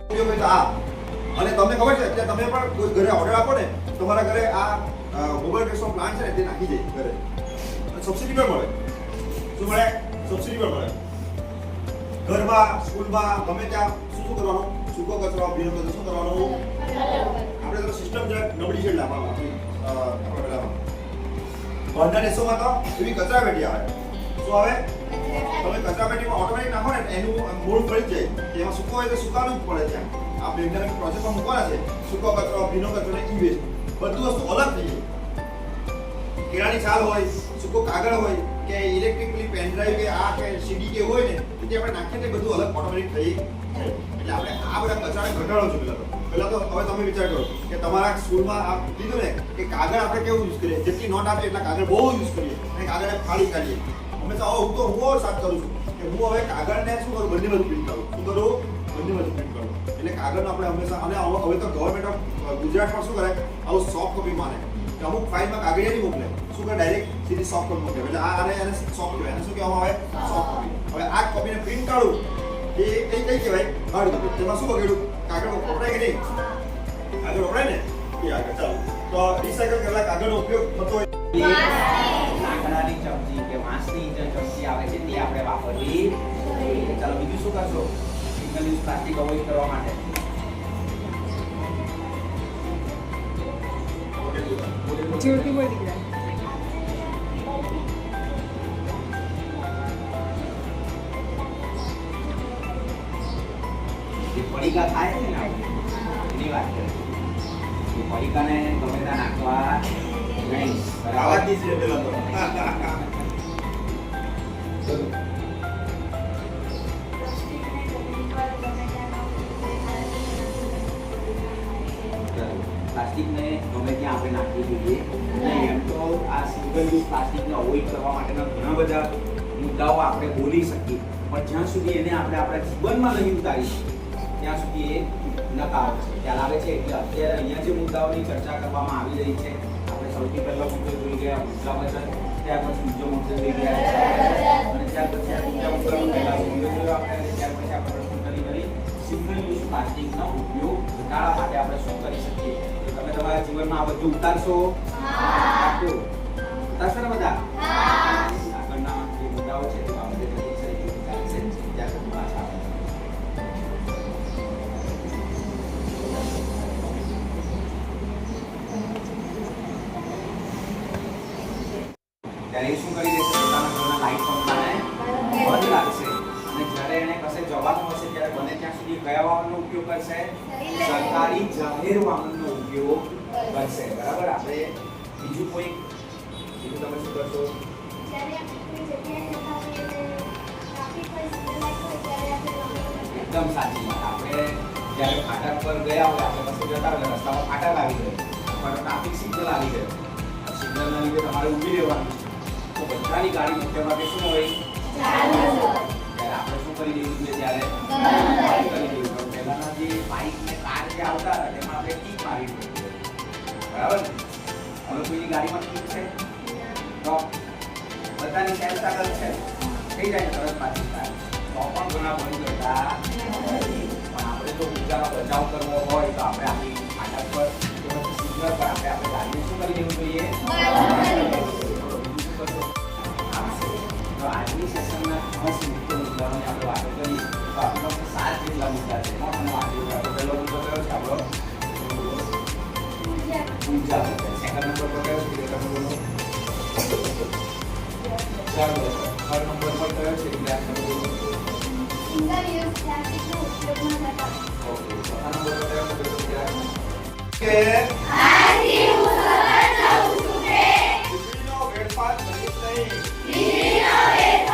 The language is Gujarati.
ઉપયોગ હોય તો આ. અને તમને ખબર છે એટલે તમે પણ કોઈ ઘરે ઓર્ડર આપો ને, તમારા ઘરે આ મોબાઈલ ગેસનો પ્લાન્ટ છે ને તે નાખી જાય ઘરે. સબસિડી પર મળે. શું મળે? સબસિડી પર મળે. ઘરમાં, સ્કૂલમાં, ગમે ત્યાં શું કરવાનું? સૂકો કચરો, ભીનો કચરો શું કરવાનું? આપણે તો સિસ્ટમ જે નબળી છે લાવવામાં આપણે પેલામાં. બહારના દેશોમાં તો એવી કચરાપેટી આવે. શું આવે? તમે કચરાપેટીમાં ઓટોમેટિક નાખો ને એનું મૂળ પડી જાય. એમાં સૂકો હોય તો સુકાનું જ પડે ત્યાં. આપણે ઇન્ટરનેટ પ્રોજેક્ટમાં મૂકવાના છે. સૂકો કચરો, ભીનો કચરો ને ઈ-વેસ્ટ. બધી વસ્તુ અલગ થઈ જાય. કેળાની છાલ હોય, સૂકો કાગળ હોય કે ઇલેક્ટ્રિકલી પેન ડ્રાઈવ કે આ કે સીડી કે હોય ને તે આપણે નાખીએ તો બધું અલગ ઓટોમેટિક થઈ જાય. એટલે આપણે આ બધા કચરાને ઘટાડો છો પહેલા તો હવે તમે વિચાર કરો કે તમારા સ્કૂલમાં આ કીધું ને કે કાગળ આપણે કેવું યુઝ કરીએ, જેટલી નોટ આપે એટલા કાગળ બહુ યુઝ કરીએ અને કાગળને ફાડી કાઢીએ. હંમેશા હું બહુ સાથ કરું છું કે હું હવે કાગળને શું કરું, બંને બાજુ પ્રિન્ટ કરું. શું કરું? બંને બાજુ પ્રિન્ટ કરું. એટલે કાગળનો આપણે હંમેશા, અને હવે તો ગવર્મેન્ટ ઓફ ગુજરાતમાં શું કરે, આવું સોફ્ટ કોપી માને કે અમુક ફાઇલમાં કાગળિયા નહીં મોકલે, શું કરે ડાયરેક્ટ સીધી સોફ્ટ કોપી મોકલે. એટલે આ એને સોફ્ટ કહેવાય. એને શું કહેવામાં આવે? Soft copy. હવે આ કોપીને પ્રિન્ટ કાઢું એ કઈ કહેવાય? Hard copy. તેમાં શું બગડ્યું? કાગળ વપરાય કે નહીં? કાગળ વપરાય ને એ આગળ. ચાલો તો રિસાયકલ કરેલા કાગળનો ઉપયોગ થતો હોય. લાકડાની ચમચી કે વાંસની જે ચમચી આવે છે તે આપણે વાપરવી. ચાલો બીજું શું કરશો? સિંગલ યુઝ પ્લાસ્ટિક અવોઇડ કરવા માટે જોરથી બોલ દીકરા. જે પડીકા થાય છે ને એની વાત કરીએ. એ પડીકાને ગમે ત્યાં નાખવા નહીં. આવાજ છે પેલા તો. પ્લાસ્ટિકને ગમે ત્યાં આપણે નાખવું જોઈએ નહીં. એમ તો આ સિંગલ યુઝ પ્લાસ્ટિકને અવોઇડ કરવા માટેના ઘણા બધા મુદ્દાઓ આપણે બોલી શકીએ, પણ જ્યાં સુધી એને આપણે આપણા જીવનમાં નહીં ઉતારીશું ત્યાં સુધી એ નકામ છે. ખ્યાલ આવે છે? એટલે અત્યારે અહીંયા જે મુદ્દાઓની ચર્ચા કરવામાં આવી રહી છે, આપણે સૌથી પહેલો મુદ્દો જોઈ ગયા ઉર્જા બચત, ત્યાર પછી ઉર્જા મુક્ત થઈ ગયા અને ત્યાર પછી ઉર્જા મુક્તનો પહેલા મુદ્દો જોયો આપણે. ત્યાર પછી આપણે પ્રશ્ન કરી સિંગલ યુઝ પ્લાસ્ટિકનો ઉપયોગ ઘટાડવા માટે આપણે શું કરી શકીએ? તમે તમારા જીવનમાં આ બધું ઉતારશો? ઉતારશો ને બધા? આગળના જે મુદ્દાઓ છે તે બાબતે ચાલશે. ત્યાં સુધી પાછા ત્યારે એ શું કરી દેશે? પોતાના ઘરના લાઈટ પંખાને બંધ રાખશે અને જ્યારે એને કશે જવાનું હશે ત્યારે બને ત્યાં સુધી કયા વાહનનો ઉપયોગ કરશે? સરકારી જાહેર વાહનનો ઉપયોગ કરશે. બરાબર. આપણે બીજું તમે શું કરશો? એકદમ સાચી વાત. આપણે જ્યારે ફાટક પર ગયા હોય, આપણે કશે જતા હોય રસ્તામાં ફાટક આવી ગયો પણ ટ્રાફિક સિગ્નલ આવી ગયો, સિગ્નલના લીધે તમારે ઊભી રહેવાનું છે, તો બધાની ગાડી મોટે ભાગે શું હોય? ત્યારે આપણે શું કરી દેવું જોઈએ? ત્યારે બંધ કરી દેવું. પહેલાના જે બાઇક ને કાર જે આવતા હતા તેમાં આપણે કિક મારી દીધી. બરાબર. હવે કોઈની ગાડીમાં કિક છે તો બધાની સેન્સ આગળ છે, થઈ જાય તરત પાછી થાય તો પણ ઘણા બંધ કરતા. પણ આપણે જો ઉર્જાનો બચાવ કરવો હોય તો આપણે આપણી ફાટક પર સિગ્નલ પર આપણે ગાડીને શું કરી દેવું જોઈએ? તો આજની સેશનના ખાસ મુખ્ય મુદ્દાઓની આપણે વાતો કરી તો આપણી પાસે 7 જેટલા મુદ્દા છે. અને આપણે પહેલો મુદ્દો કયો છે આપણો? ઉર્જા બચત. સેકન્ડ નંબર પર કયો છે? તમે બોલો. ચાલો થર્ડ નંબર પર કયો છે? એટલે આપણે બોલો. સિંગલ યુઝ પ્લાસ્ટિકનો ઉપયોગ ન કરતા. ઓકે. ચોથા નંબર પર કયો છે? કે આજથી હું સરળ થઉં છું કે વીજળીનો વેડફાટ કરીશ નહીં. વીજળીનો વેડફાટ